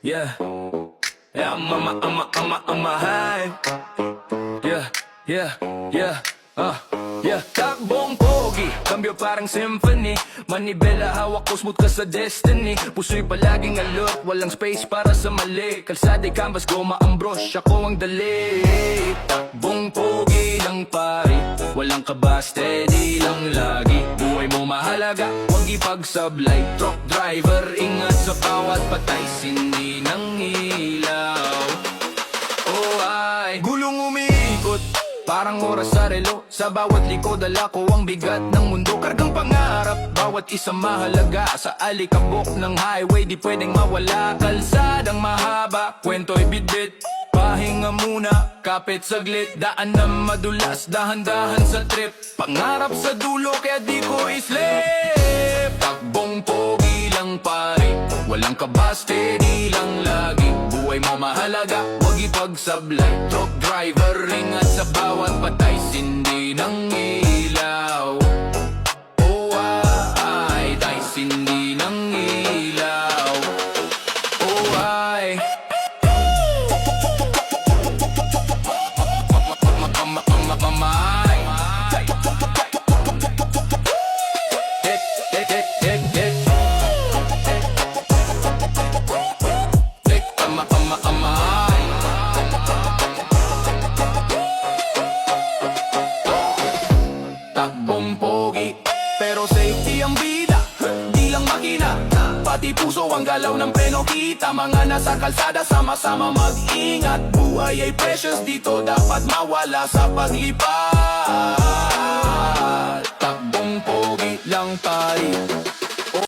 Yeah, yeah, I'm a high. Yeah, yeah, yeah, yeah. Takbong pogi, cambio parang symphony. Manibela, hawak ko smooth ka sa destiny. Puso'y palaging alert, walang space para sa mali. Kalsada'y canvas, goma ang brush, ako ang dali. Takbong pogi lang pari, walang kaba, steady lang lagi. Buhay mo mahalaga, huwag ipagsablay. Truck driver, ingat sa bawat patay, sindi ng ilaw. Oh ay, gulong umiikot, parang oras sa relo. Sa bawat likod, dala ko ang bigat ng mundo. Kargang pangarap, bawat isang mahalaga. Sa alikabok ng highway, di pwedeng mawala. Kalsadang mahaba, kwento'y bidbit. Pahinga muna, kapit saglit. Daan na madulas, dahan-dahan sa trip. Pangarap sa dulo, kaya di ko islip. Takbong pogi lang pare, walang kaba, steady lang lagi. Buhay mo mahalaga, huwag ipagsablay. Truck driver, ingat sa bawat patay, sindi ng ilaw. Oh ay, tay, sindi ng ilaw. Oh ay, takbong pogi, pero safety ang bida, di lang makina. Pati puso ang galaw ng penokita. Mga nasa kalsada, sama-sama mag-ingat. Buhay ay precious, dito dapat mawala sa paglipat. Takbong pogi lang tayo,